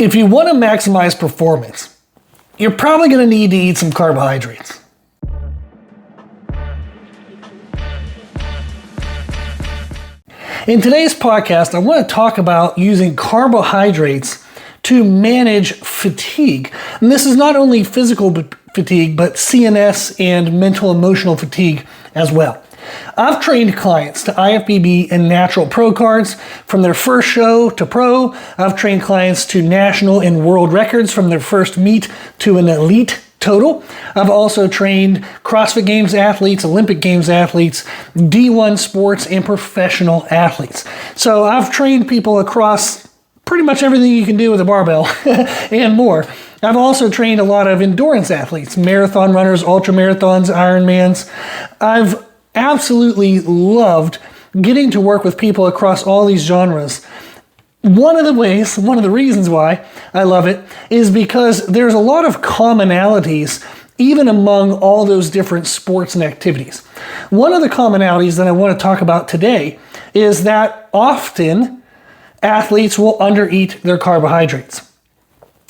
If you want to maximize performance, you're probably going to need to eat some carbohydrates. In today's podcast, I want to talk about using carbohydrates to manage fatigue. And this is not only physical fatigue, but CNS and mental emotional fatigue as well. I've trained clients to IFBB and Natural Pro Cards from their first show to pro. I've trained clients to national and world records from their first meet to an elite total. I've also trained CrossFit Games athletes, Olympic Games athletes, D1 sports, and professional athletes. So I've trained people across pretty much everything you can do with a barbell and more. I've also trained a lot of endurance athletes, marathon runners, ultra marathons, Ironmans. I've absolutely loved getting to work with people across all these genres. One of the reasons why I love it is because there's a lot of commonalities even among all those different sports and activities. One of the commonalities that I want to talk about today is that often athletes will undereat their carbohydrates.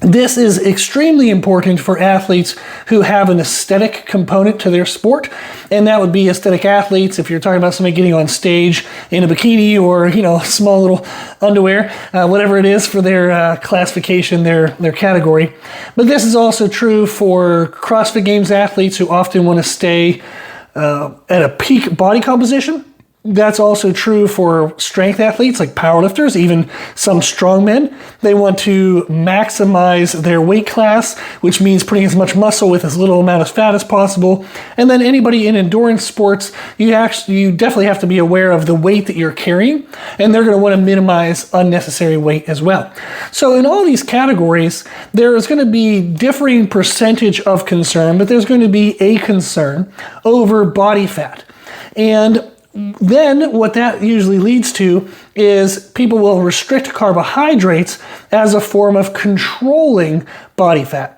This is extremely important for athletes who have an aesthetic component to their sport, and that would be aesthetic athletes. If you're talking about somebody getting on stage in a bikini or small little underwear, whatever it is for their classification, their category. But this is also true for CrossFit Games athletes who often want to stay at a peak body composition. That's also true for strength athletes like powerlifters, even some strongmen. They want to maximize their weight class, which means putting as much muscle with as little amount of fat as possible. And then anybody in endurance sports, you definitely have to be aware of the weight that you're carrying, and they're going to want to minimize unnecessary weight as well. So in all these categories, there is going to be differing percentage of concern, but there's going to be a concern over body fat. And then what that usually leads to is people will restrict carbohydrates as a form of controlling body fat.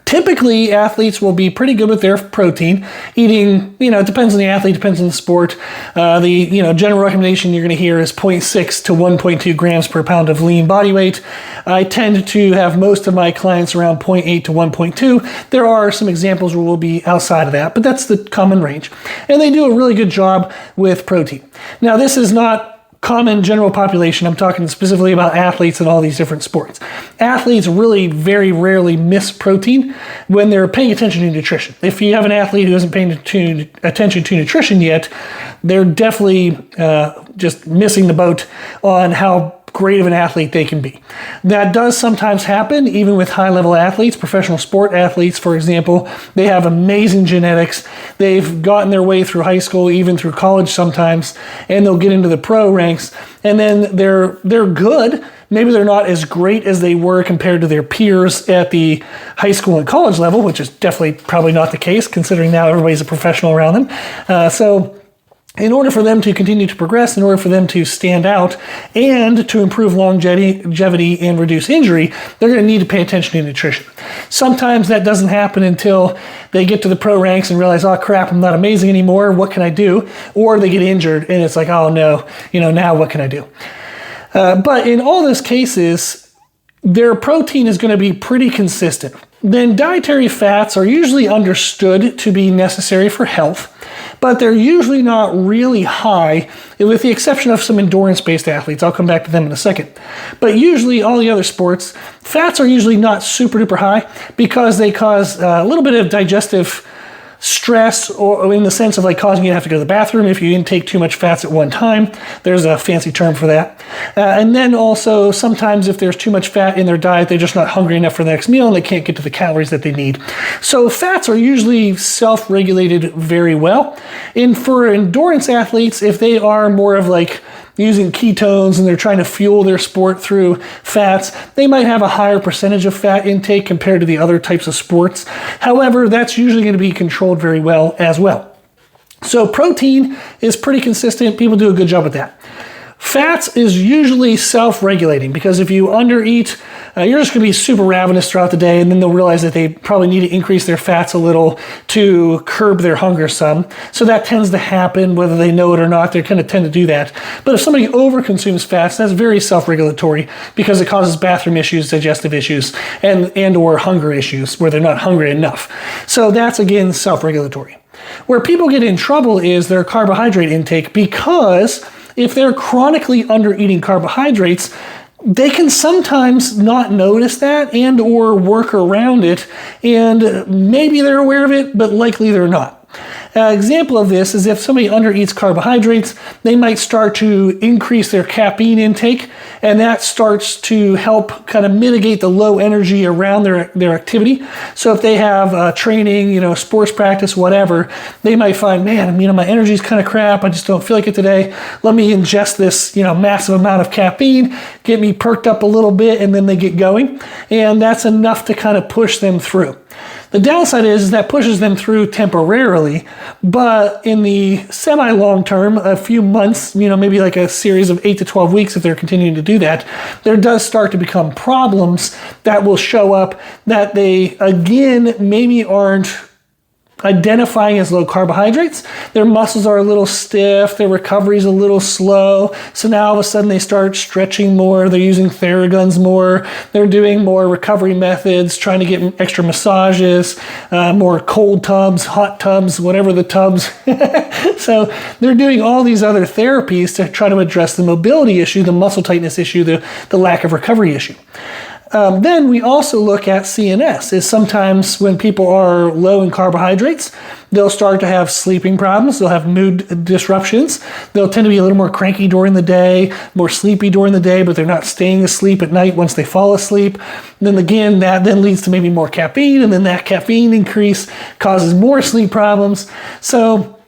Typically, athletes will be pretty good with their protein, eating, it depends on the athlete, depends on the sport. The general recommendation you're going to hear is 0.6 to 1.2 grams per pound of lean body weight. I tend to have most of my clients around 0.8 to 1.2. There are some examples where we'll be outside of that, but that's the common range. And they do a really good job with protein. Now, this is not common general population. I'm talking specifically about athletes in all these different sports. Athletes really very rarely miss protein when they're paying attention to nutrition. If you have an athlete who isn't paying attention to nutrition yet, they're definitely just missing the boat on how great of an athlete they can be. That does sometimes happen even with high-level athletes, professional sport athletes, for example. They have amazing genetics. They've gotten their way through high school, even through college sometimes, and they'll get into the pro ranks, and then they're good. Maybe they're not as great as they were compared to their peers at the high school and college level, which is definitely probably not the case, considering now everybody's a professional around them. So in order for them to continue to progress, in order for them to stand out and to improve longevity and reduce injury, they're going to need to pay attention to nutrition. Sometimes that doesn't happen until they get to the pro ranks and realize, oh crap, I'm not amazing anymore. What can I do? Or they get injured and it's like, oh no, now what can I do? But in all those cases, their protein is going to be pretty consistent. Then dietary fats are usually understood to be necessary for health, but they're usually not really high, with the exception of some endurance-based athletes. I'll come back to them in a second. But usually all the other sports, fats are usually not super duper high because they cause a little bit of digestive stress, or in the sense of like causing you to have to go to the bathroom if you intake too much fats at one time. There's a fancy term for that. And then also sometimes if there's too much fat in their diet, they're just not hungry enough for the next meal and they can't get to the calories that they need. So fats are usually self-regulated very well. And for endurance athletes, if they are more of like using ketones and they're trying to fuel their sport through fats, they might have a higher percentage of fat intake compared to the other types of sports. However, that's usually going to be controlled very well as well. So protein is pretty consistent. People do a good job with that. Fats is usually self-regulating, because if you undereat, you're just going to be super ravenous throughout the day, and then they'll realize that they probably need to increase their fats a little to curb their hunger some. So that tends to happen whether they know it or not. They kind of tend to do that. But if somebody overconsumes fats, that's very self-regulatory, because it causes bathroom issues, digestive issues, and or hunger issues where they're not hungry enough. So that's, again, self-regulatory. Where people get in trouble is their carbohydrate intake, because if they're chronically under-eating carbohydrates, they can sometimes not notice that and or work around it, and maybe they're aware of it, but likely they're not. An example of this is if somebody undereats carbohydrates, they might start to increase their caffeine intake, and that starts to help kind of mitigate the low energy around their activity. So if they have training, sports practice, whatever, they might find, man, my energy's kind of crap. I just don't feel like it today. Let me ingest this, massive amount of caffeine, get me perked up a little bit, and then they get going. And that's enough to kind of push them through. The downside is that pushes them through temporarily, but in the semi-long term, a few months, maybe like a series of 8 to 12 weeks if they're continuing to do that, there does start to become problems that will show up that they, again, maybe aren't identifying as low carbohydrates. Their muscles are a little stiff, their recovery is a little slow, so now all of a sudden they start stretching more, they're using Theraguns more, they're doing more recovery methods, trying to get extra massages, more cold tubs, hot tubs, whatever the tubs. So they're doing all these other therapies to try to address the mobility issue, the muscle tightness issue, the lack of recovery issue. Then we also look at CNS. Is sometimes when people are low in carbohydrates, they'll start to have sleeping problems, they'll have mood disruptions, they'll tend to be a little more cranky during the day, more sleepy during the day, but they're not staying asleep at night once they fall asleep. And then again, that then leads to maybe more caffeine, and then that caffeine increase causes more sleep problems. So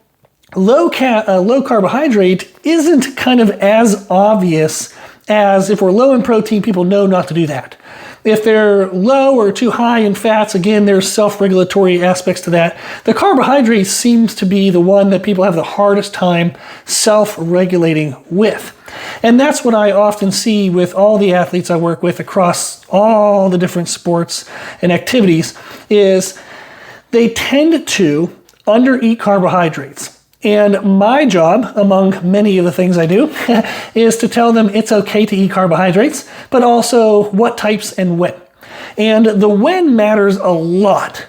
low carbohydrate isn't kind of as obvious as if we're low in protein, people know not to do that. If they're low or too high in fats, again, there's self-regulatory aspects to that. The carbohydrates seems to be the one that people have the hardest time self-regulating with. And that's what I often see with all the athletes I work with across all the different sports and activities, is they tend to undereat carbohydrates. And my job, among many of the things I do, is to tell them it's okay to eat carbohydrates, but also what types and when. And the when matters a lot,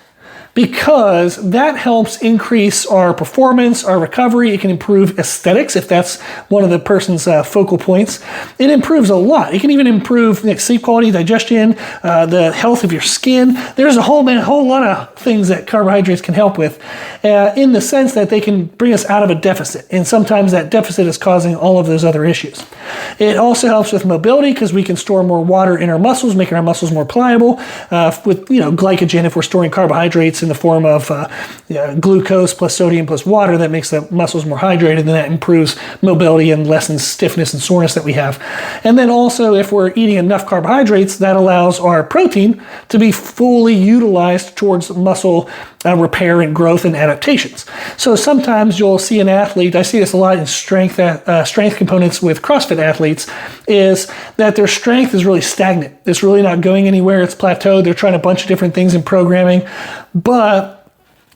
because that helps increase our performance, our recovery. It can improve aesthetics if that's one of the person's focal points. It improves a lot. It can even improve sleep quality, digestion, the health of your skin. There's a whole lot of things that carbohydrates can help with, in the sense that they can bring us out of a deficit. And sometimes that deficit is causing all of those other issues. It also helps with mobility, because we can store more water in our muscles, making our muscles more pliable, with glycogen. If we're storing carbohydrates in the form of glucose plus sodium plus water, that makes the muscles more hydrated, and that improves mobility and lessens stiffness and soreness that we have. And then also, if we're eating enough carbohydrates, that allows our protein to be fully utilized towards muscle repair and growth and adaptations. So sometimes you'll see an athlete, I see this a lot in strength components with CrossFit athletes, is that their strength is really stagnant. It's really not going anywhere. It's plateaued. They're trying a bunch of different things in programming, but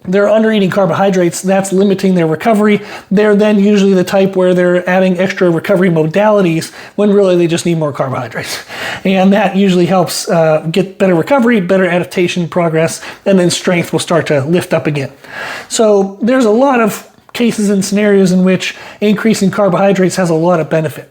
they're under-eating carbohydrates. That's limiting their recovery. They're then usually the type where they're adding extra recovery modalities when really they just need more carbohydrates. And that usually helps get better recovery, better adaptation progress, and then strength will start to lift up again. So there's a lot of cases and scenarios in which increasing carbohydrates has a lot of benefit.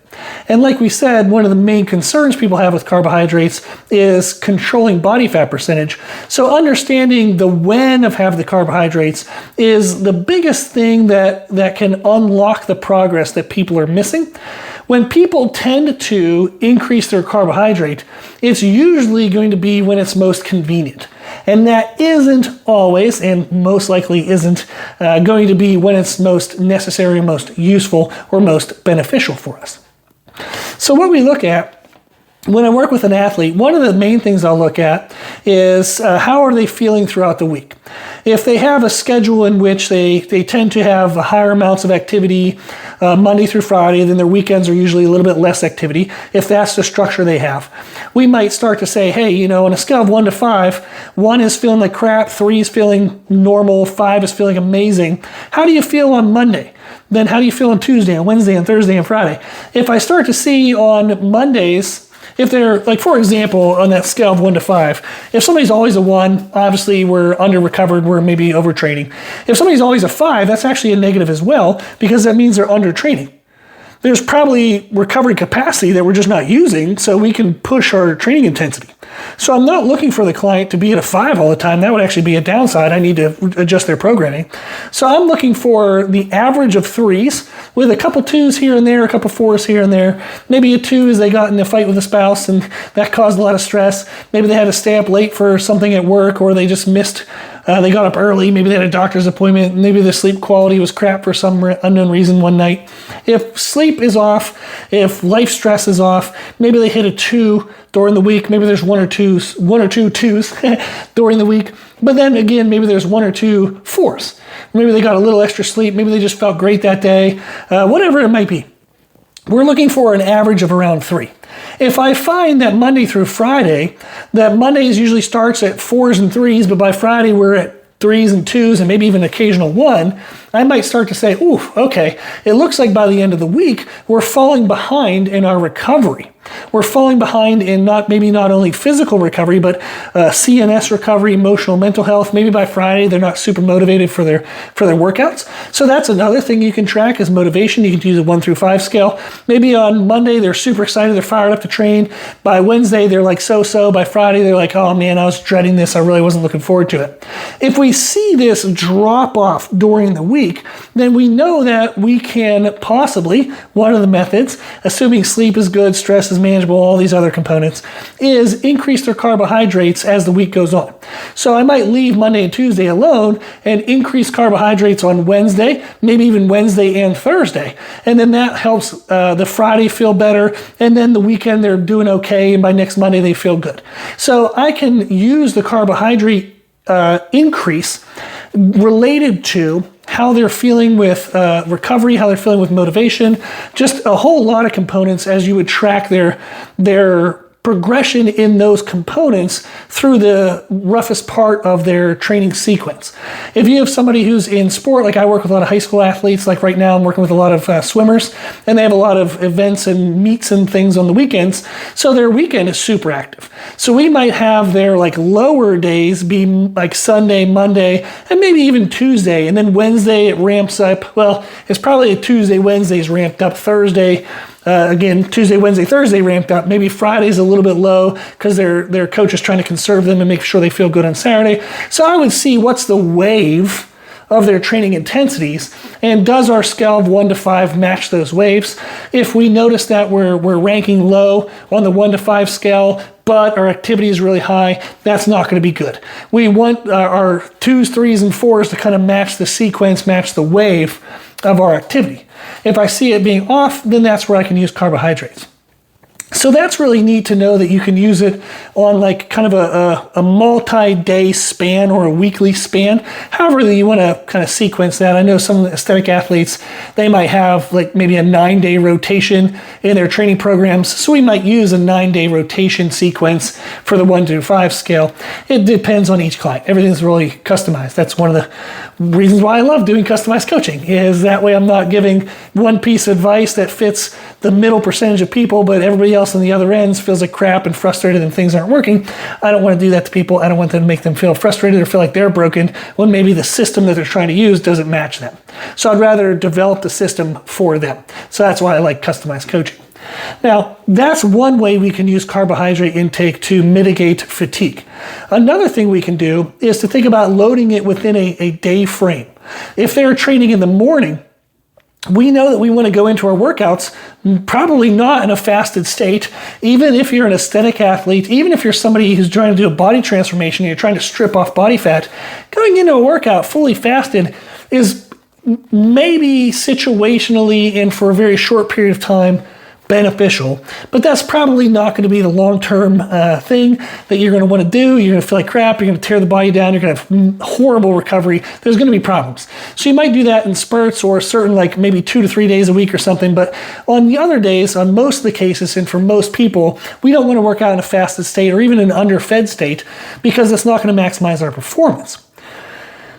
And like we said, one of the main concerns people have with carbohydrates is controlling body fat percentage. So understanding the when of having the carbohydrates is the biggest thing that can unlock the progress that people are missing. When people tend to increase their carbohydrate, it's usually going to be when it's most convenient. And that isn't always, and most likely isn't, going to be when it's most necessary, most useful, or most beneficial for us. So what we look at when I work with an athlete, one of the main things I'll look at is how are they feeling throughout the week. If they have a schedule in which they tend to have higher amounts of activity Monday through Friday, then their weekends are usually a little bit less activity, if that's the structure they have. We might start to say, hey, you know, on a scale of 1 to 5, 1 is feeling like crap, 3 is feeling normal, 5 is feeling amazing. How do you feel on Monday? Then how do you feel on Tuesday, and Wednesday, and Thursday, and Friday? If I start to see on Mondays, if they're, like, for example, on that scale of 1 to 5, if somebody's always a 1, obviously we're under-recovered, we're maybe overtraining. If somebody's always a 5, that's actually a negative as well, because that means they're under-training. There's probably recovery capacity that we're just not using, so we can push our training intensity. So I'm not looking for the client to be at a 5 all the time. That would actually be a downside. I need to adjust their programming. So I'm looking for the average of 3s with a couple 2s here and there, a couple 4s here and there. Maybe a 2 is they got in a fight with a spouse and that caused a lot of stress. Maybe they had to stay up late for something at work, or they just missed, they got up early. Maybe they had a doctor's appointment. Maybe the sleep quality was crap for some unknown reason one night. If sleep is off, if life stress is off, maybe they hit a 2 during the week. Maybe there's one or two 2s during the week. But then again, maybe there's 1 or 2 4s. Maybe they got a little extra sleep. Maybe they just felt great that day. Whatever it might be. We're looking for an average of around 3. If I find that Monday through Friday, that Mondays usually starts at 4s and 3s, but by Friday we're at 3s and 2s and maybe even occasional 1, I might start to say, ooh, okay, it looks like by the end of the week, we're falling behind in our recovery. We're falling behind in not only physical recovery, but CNS recovery, emotional, mental health. Maybe by Friday, they're not super motivated for their workouts. So that's another thing you can track is motivation. You can use a 1 through 5 scale. Maybe on Monday, they're super excited. They're fired up to train. By Wednesday, they're like so-so. By Friday, they're like, oh man, I was dreading this. I really wasn't looking forward to it. If we see this drop off during the week, then we know that we can possibly, one of the methods, assuming sleep is good, stress is manageable, all these other components, is increase their carbohydrates as the week goes on. So I might leave Monday and Tuesday alone and increase carbohydrates on Wednesday, maybe even Wednesday and Thursday. And then that helps the Friday feel better. And then the weekend they're doing okay. And by next Monday they feel good. So I can use the carbohydrate increase related to how they're feeling with recovery, how they're feeling with motivation, just a whole lot of components as you would track their progression in those components through the roughest part of their training sequence. If you have somebody who's in sport, like I work with a lot of high school athletes, like right now I'm working with a lot of swimmers, and they have a lot of events and meets and things on the weekends, so their weekend is super active. So we might have their like lower days be like Sunday, Monday, and maybe even Tuesday, and then Wednesday it ramps up. Well, it's probably a Tuesday, Wednesday's ramped up, Thursday, again, Tuesday, Wednesday, Thursday ramped up. Maybe Friday's a little bit low because their coach is trying to conserve them and make sure they feel good on Saturday. So I would see what's the wave of their training intensities, and does our scale of 1 to 5 match those waves? If we notice that we're ranking low on the 1 to 5 scale, but our activity is really high, that's not going to be good. We want our 2s, 3s, and 4s to kind of match the sequence, match the wave of our activity. If I see it being off, then that's where I can use carbohydrates. So that's really neat to know that you can use it on like kind of a multi-day span or a weekly span. However you want to kind of sequence that. I know some aesthetic athletes, they might have like maybe a 9-day rotation in their training programs. So we might use a 9-day rotation sequence for the 1 to 5 scale. It depends on each client. Everything's really customized. That's one of the reasons why I love doing customized coaching, is that way I'm not giving one piece of advice that fits the middle percentage of people, but everybody else on the other ends feels like crap and frustrated and things aren't working. I don't want to do that to people. I don't want them to make them feel frustrated or feel like they're broken when maybe the system that they're trying to use doesn't match them. So I'd rather develop the system for them. So that's why I like customized coaching. Now, that's one way we can use carbohydrate intake to mitigate fatigue. Another thing we can do is to think about loading it within a day frame. If they're training in the morning, we know that we want to go into our workouts probably not in a fasted state. Even if you're an aesthetic athlete, even if you're somebody who's trying to do a body transformation, you're trying to strip off body fat, going into a workout fully fasted is maybe situationally and for a very short period of time beneficial, but that's probably not going to be the long-term thing that you're going to want to do. You're going to feel like crap. You're going to tear the body down. You're going to have horrible recovery. There's going to be problems. So you might do that in spurts or certain, like maybe 2 to 3 days a week or something. But on the other days, on most of the cases, and for most people, we don't want to work out in a fasted state or even an underfed state because it's not going to maximize our performance.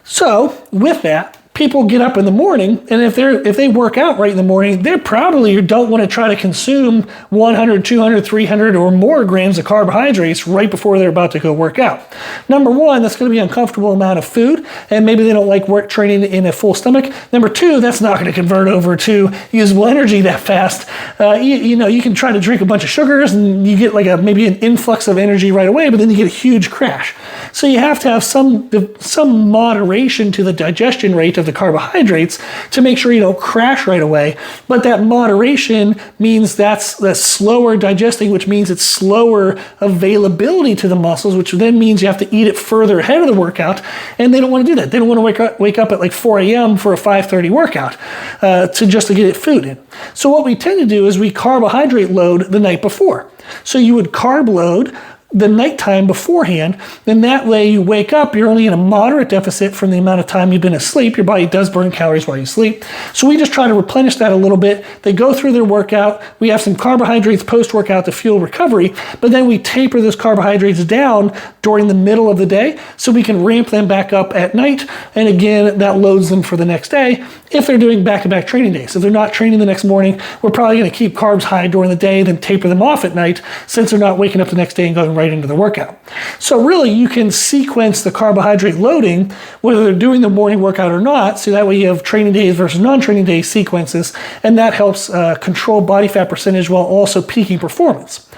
So with that, people get up in the morning, and if they work out right in the morning, they probably don't want to try to consume 100, 200, 300 or more grams of carbohydrates right before they're about to go work out. Number one, that's going to be an uncomfortable amount of food, and maybe they don't like work training in a full stomach. Number two, that's not going to convert over to usable energy that fast. You can try to drink a bunch of sugars and you get like maybe an influx of energy right away, but then you get a huge crash. So you have to have some moderation to the digestion rate of the carbohydrates to make sure you don't crash right away. But that moderation means that's slower digesting, which means it's slower availability to the muscles, which then means you have to eat it further ahead of the workout. And they don't want to do that. They don't want to wake up at like 4 a.m. for a 5:30 workout to get it food in. So what we tend to do is we carbohydrate load the night before. So you would carb load the nighttime beforehand, then that way you wake up, you're only in a moderate deficit from the amount of time you've been asleep. Your body does burn calories while you sleep. So we just try to replenish that a little bit. They go through their workout. We have some carbohydrates post-workout to fuel recovery, but then we taper those carbohydrates down during the middle of the day so we can ramp them back up at night. And again, that loads them for the next day if they're doing back-to-back training days. If they're not training the next morning, we're probably going to keep carbs high during the day, then taper them off at night since they're not waking up the next day and going right into the workout. So really, you can sequence the carbohydrate loading, whether they're doing the morning workout or not, so that way you have training days versus non-training day sequences, and that helps control body fat percentage while also peaking performance.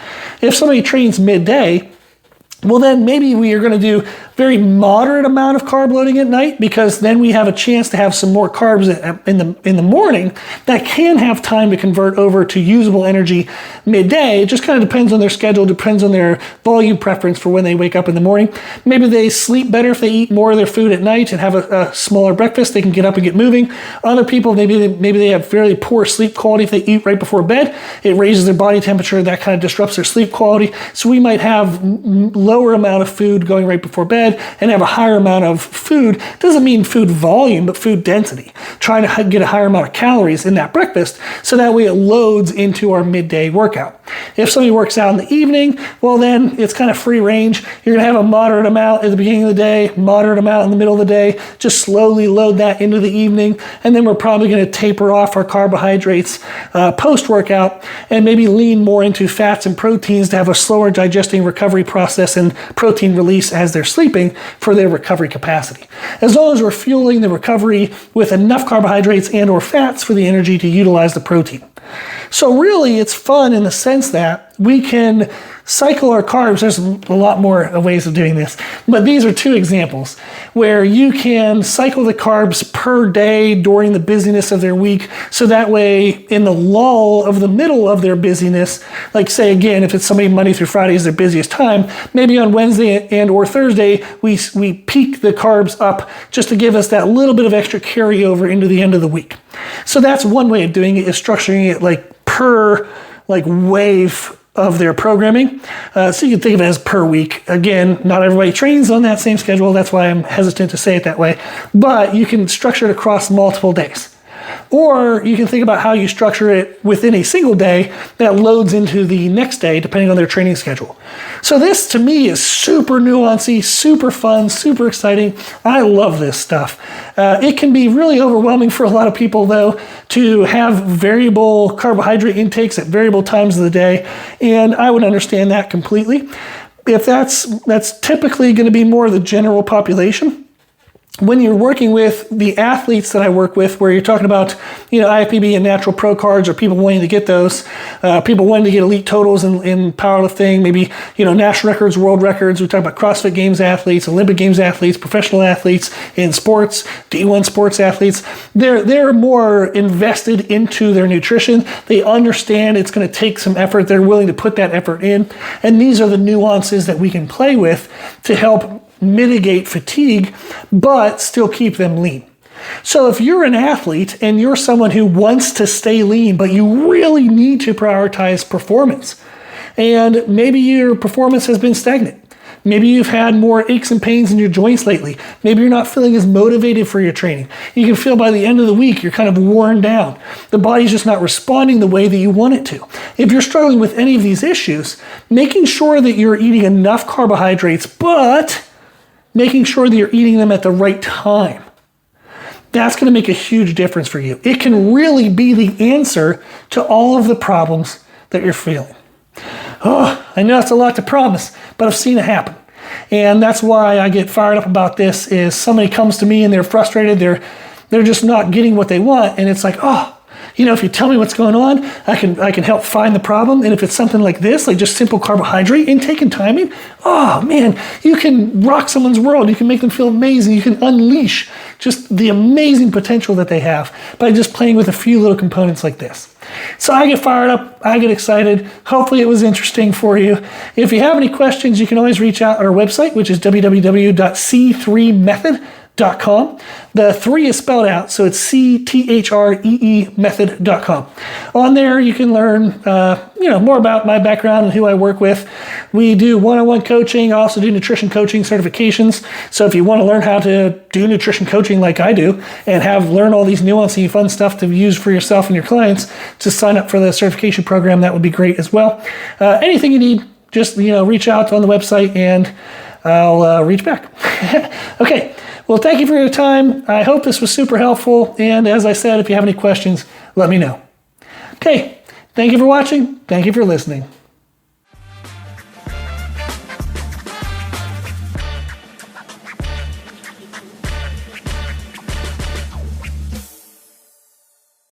If somebody trains midday, well then maybe we are going to do very moderate amount of carb loading at night, because then we have a chance to have some more carbs in the morning that can have time to convert over to usable energy midday. It just kind of depends on their schedule, depends on their volume preference for when they wake up in the morning. Maybe they sleep better if they eat more of their food at night and have a smaller breakfast. They can get up and get moving. Other people, maybe they have fairly poor sleep quality if they eat right before bed. It raises their body temperature. That kind of disrupts their sleep quality. So we might have lower amount of food going right before bed and have a higher amount of food. Doesn't mean food volume, but food density. Trying to get a higher amount of calories in that breakfast so that way it loads into our midday workout. If somebody works out in the evening, well then it's kind of free range. You're going to have a moderate amount at the beginning of the day, moderate amount in the middle of the day, just slowly load that into the evening, and then we're probably going to taper off our carbohydrates post-workout and maybe lean more into fats and proteins to have a slower digesting recovery process and protein release as they're sleeping for their recovery capacity. As long as we're fueling the recovery with enough carbohydrates and or fats for the energy to utilize the protein. So really it's fun in the sense that we can cycle our carbs. There's a lot more ways of doing this, but these are two examples where you can cycle the carbs per day during the busyness of their week. So that way in the lull of the middle of their busyness, like say again, if it's somebody Monday through Friday is their busiest time, maybe on Wednesday and or Thursday, we peak the carbs up just to give us that little bit of extra carryover into the end of the week. So that's one way of doing it, is structuring it like per wave of their programming. So you can think of it as per week. Again, not everybody trains on that same schedule. That's why I'm hesitant to say it that way. But you can structure it across multiple days. Or you can think about how you structure it within a single day that loads into the next day, depending on their training schedule. So this, to me, is super nuancy, super fun, super exciting. I love this stuff. It can be really overwhelming for a lot of people, though, to have variable carbohydrate intakes at variable times of the day, and I would understand that completely. If that's typically going to be more of the general population. When you're working with the athletes that I work with, where you're talking about, IFBB and Natural Pro Cards, or people wanting to get those, people wanting to get elite totals in powerlifting, maybe, national records, world records. We talk about CrossFit Games athletes, Olympic Games athletes, professional athletes in sports, D1 sports athletes. They're more invested into their nutrition. They understand it's going to take some effort. They're willing to put that effort in. And these are the nuances that we can play with to help mitigate fatigue, but still keep them lean. So if you're an athlete and you're someone who wants to stay lean, but you really need to prioritize performance, and maybe your performance has been stagnant, maybe you've had more aches and pains in your joints lately, maybe you're not feeling as motivated for your training, you can feel by the end of the week you're kind of worn down, the body's just not responding the way that you want it to. If you're struggling with any of these issues, making sure that you're eating enough carbohydrates, but making sure that you're eating them at the right time, that's going to make a huge difference for you. It can really be the answer to all of the problems that you're feeling. Oh, I know it's a lot to promise, but I've seen it happen. And that's why I get fired up about this, is somebody comes to me and they're frustrated, they're just not getting what they want, and it's like, oh, if you tell me what's going on, I can help find the problem. And if it's something like this, like just simple carbohydrate intake and timing, oh man, you can rock someone's world. You can make them feel amazing. You can unleash just the amazing potential that they have by just playing with a few little components like this. So I get fired up, I get excited. Hopefully it was interesting for you. If you have any questions, you can always reach out at our website, which is www.c3method.com. The 3 is spelled out, so it's CTHREE method.com. On there, you can learn more about my background and who I work with. We do one-on-one coaching. I also do nutrition coaching certifications. So if you want to learn how to do nutrition coaching like I do and learn all these nuancey fun stuff to use for yourself and your clients, to sign up for the certification program, that would be great as well. Anything you need, just reach out on the website and I'll reach back. Okay. Well, thank you for your time. I hope this was super helpful. And as I said, if you have any questions, let me know. Okay. Thank you for watching. Thank you for listening.